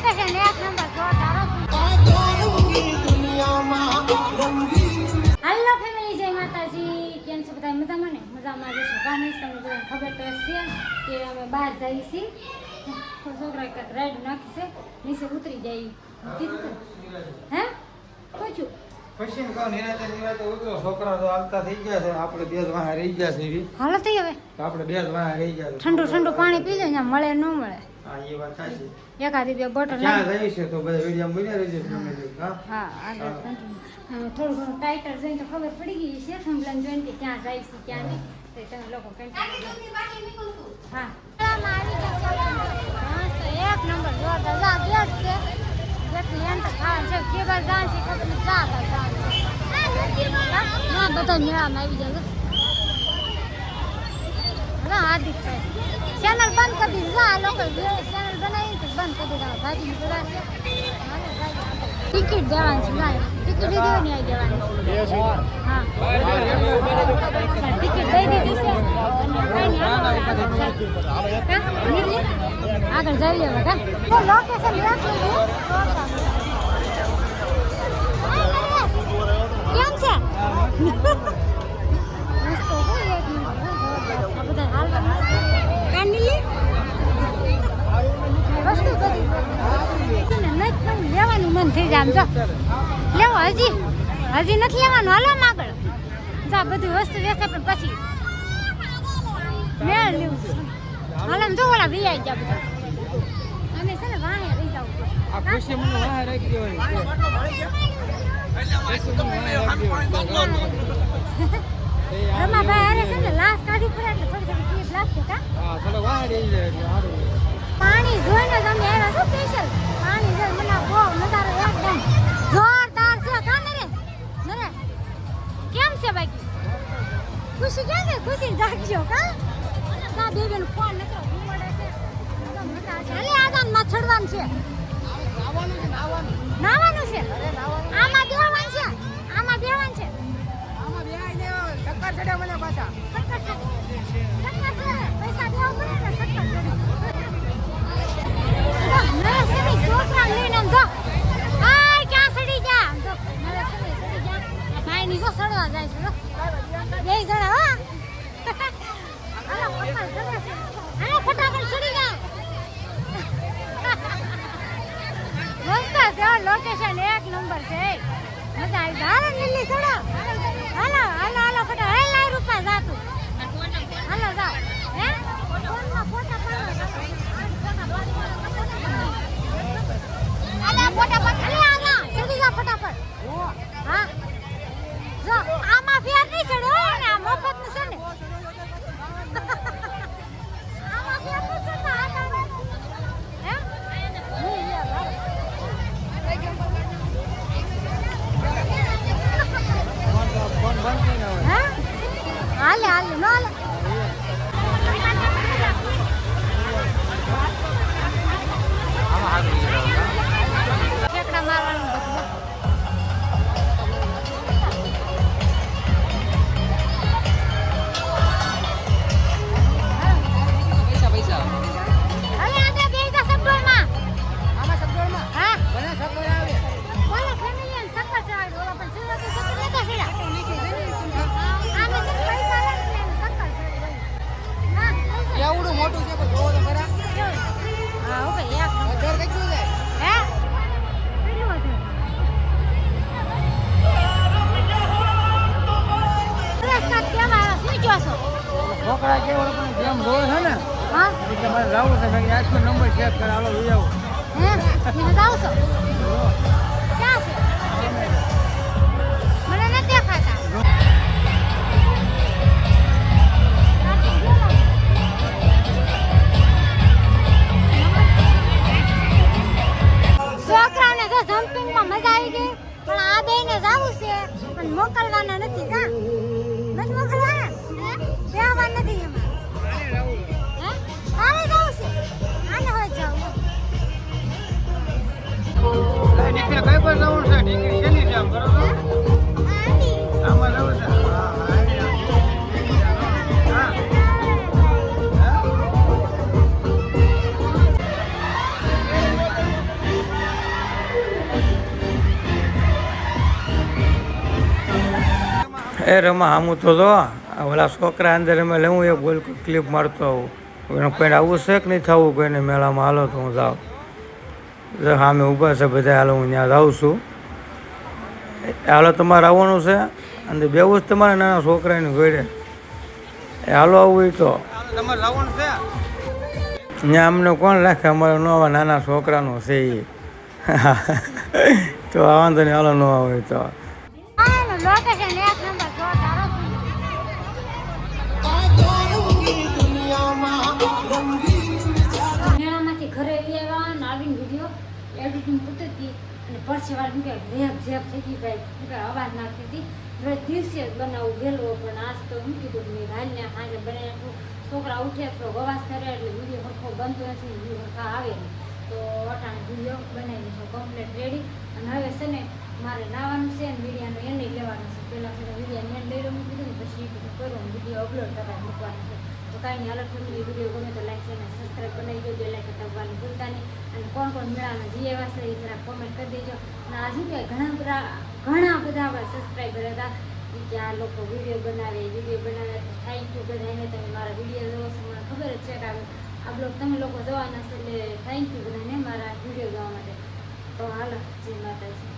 Location એક number જોરદાર. હાલો family, જય માતાજી. કેમ છો બધા? મજામાં ને? મજામાં જશો. કામ તમને બધાને ખબર તો છે કે અમે બહાર જઈએ છીએ. છોકરા કાંઈક રાઈડ નાખી છે, નીચે ઉતરી જાય કીધું. હે પૂછ્યું પછી નિરાતે ઉતરો. છોકરા તો આવતા થઈ ગયા છે, આપણે બે જ વાહ રહી ગયા છે. હાલો થઈ હવે આપણે બે જ વાહ રહી ગયા છે. ઠંડુ ઠંડુ પાણી પીજો ને, મળે ન મળે. હા, એ વાત સાચી. એકાદી બે બોટલ ક્યાં જઈ છે તો બધા વિડીયો બન્યા રહેશે. હા, આગળ થોડું ઘણું ટાઈટર જોઈને તો ખબર પડી ગઈ છે. થંભલાને જોઈને કે ક્યાં જાય છે ક્યાં નહીં, તો તમે લોકો હા એક નંબર જોરદાર ગેટ છે. જેટલી એન્ટર ખાવાનું છે કે બાર જાણ છે ખબર નથી. બધા મેળામાં આવી જાય. હા, હાર્દિક ચેનલ બંધ કરી દીધી. આ લોકો ચેનલ બનાવી બંધ કરી દીધા. ભાજી બધા ટિકિટ દેવાની છે. ના ટિકિટ લીધી હોય ને આવી દેવાની. હા, ટિકિટ દઈ દીધી છે. આગળ જઈ લેવા કા લોકેશન કેમ છે? લેવાનું મન થઈ જાય. આમ જો લેવો હજી નથી લેવાનું. હાલો આગળ જા બધી વસ્તુ વેચે પણ પછી મેળ લેવું. હાલો જો ઓલા વી આવી ગયા બધા. અમે છે ને વાહે રહી જાવ. આ ખુશી મને વાહ રાખી દેવાની છે. રમાભાઈ અરે છે ને લાશ કાઢી પડે એટલે થોડી થોડી ક્લિપ લાગશે કા. હા, થોડો વાહ રહી જાય એટલે સારું. પાણી જોઈને જ અમે આવ્યા છો સ્પેશિયલ. પાણી જોઈને મને બહુ નજારો એકદમ જોરદાર છે. કા નરે નરે કેમ છે બાકી? ખુશી ક્યાં છે? ખુશી જાગજો કા. કા બેબીનો ફોન નકરો ઘૂમડે છે. મજા છે. હાલે આગાન માં છડવાનું છે. નાવાનું છે. આમાં બેવાનું છે. આમાં બેવાનું છે. આમાં બેહાઈ દેવા ચક્કર ચડે મને પાછા. ચક્કર ચડે. પૈસા દેવા પડે ને ચક્કર ચડે. છોકરા લઈને આમ જો. આ ક્યાં સડી ગયા? આમ જો મારા સડી ગયા. ભાઈ ની જો સડવા જાય છે. બે જણા હો. હાલો પપ્પા સડે છે. હાલો ફટાફટ સડી ગયા. મસ્ત છે લોકેશન એક નંબર છે. મજા આવી જાય. હાલો લીલી સડો. હાલો હાલો હાલો ફટાફટ. હે લાઈ રૂપા જાતું. હાલો જાઓ. હે ફોનમાં ફોટા પાડો. ફટાફટ ચડી જા ફટાફટ. હા જો આમાં ફેર નહીં ચડે હોય ને. આ મફત નું છે ને. આમાં ફેર નહીં ચડતા. હે ફોન બંધ કરીને આવે. હાલે હાલે ન હાલે. ઠેકડા મારવાનું બધું. પૈસા હવે આપણે બેસા સબ્બરમાં. આમાં સગવડમાં હા મને સગવડ આવે. બોલો ફેમિલી સક્કર ચડાવી બોલો પણ સિલ્વર તો સક્કર નતા સીડા. આમે છે પૈસા લાગે ને સક્કર ચડાવી. હા કેવડું મોટું છે જોવો તો ખરા. હા ઓકે એક ઘર કેટલું છે? હે કેટલું હતું? પુરસ્કાર કેવા શું જોશો? છોકરા કેવડો પણ જેમ જોવે છે ને હા એટલે મારે લાવવું છે. મેં આજનો નંબર ચેક કરાવો લઈ આવો. હે મને આવશો ક્યાં છે? મને નથી દેખાતા. છોકરાને જો જમ્પિંગમાં મજા આવી ગઈ પણ આ બેને જાવું છે પણ મોકલવાના નથી. કા નથી મોકલવાના? બેહવા નથી એમાં. હે આને જાવું છે. આને હોય જાવું. ટિકિટ કઈ પર જવું છે? ટિકિટ શેની છે? આમ બરોબર આમાં જવું છે. હા એ રમા આમું તો જો ઓલા છોકરા અંદર રમે એટલે હું એક બોલ ક્લિપ મારતો આવું એનો કોઈ આવું છે કે નહીં થવું કોઈને મેળામાં હાલો તો હું જાઉં સામે ઊભા છે બધા હાલો હું ત્યાં જાઉં છું હાલો તમારે આવવાનું છે અને બેવું જ તમારે નાના છોકરાની ઘોડે એ હાલો આવવું તો તમારે આવવાનું છે ત્યાં અમને કોણ રાખે અમારે ન આવે નાના છોકરાનું છે એ તો વાંધો નહીં હાલો ન આવે તો લોકેશન એક નંબર જોરદાર મેળામાંથી ઘરે આવ્યા અને આવીને વિડીયો એડિટિંગ પૂરતી હતી અને પરસેવાળી કે રેપ ઝેપ થઈ ગઈ ભાઈ અવાજ નાખતી હતી હવે દિવસે જ બનાવવું વહેલું પણ આજ તો હું કીધું મેં ભાઈને આજે બનાવી નાખું છોકરા ઉઠે તો અવાજ કરે એટલે વિડીયો સરખો બનતો નથી વિડીયો સરખા આવે નહીં તો અટાણે વિડીયો બનાવી દીધો કમ્પ્લીટ રેડી અને હવે છે ને મારે નાવાનું છે ને વિડીયાનું એને લેવાનું છે પહેલાં છે વિડીયાને એને લઈ લઉં કીધું ને પછી કરું વિડીયો અપલોડ કરવા મૂકવાનું છે તો કાંઈ નહીં હાલત ફેમિલી વિડીયો ગમે તો લાઈક છે ને સબસ્ક્રાઈબ બનાવી દેજો લાઈક દબાવવાનું ભૂલતા નહીં અને કોણ કોણ મેળામાં જે એવા છે એ જરા કોમેન્ટ કરી દેજો અને આ શું કહેવાય ઘણા બધા સબસ્ક્રાઈબર હતા કે આ લોકો વિડીયો બનાવે થેન્ક યુ બધાને તમે મારા વિડીયો જોવો છો મને ખબર જ છે કે આ બ્લોગ તમે લોકો જોવાના છે એટલે થેન્ક યુ બધાને મારા વિડીયો જોવા માટે તો હાલો જય માતાજી.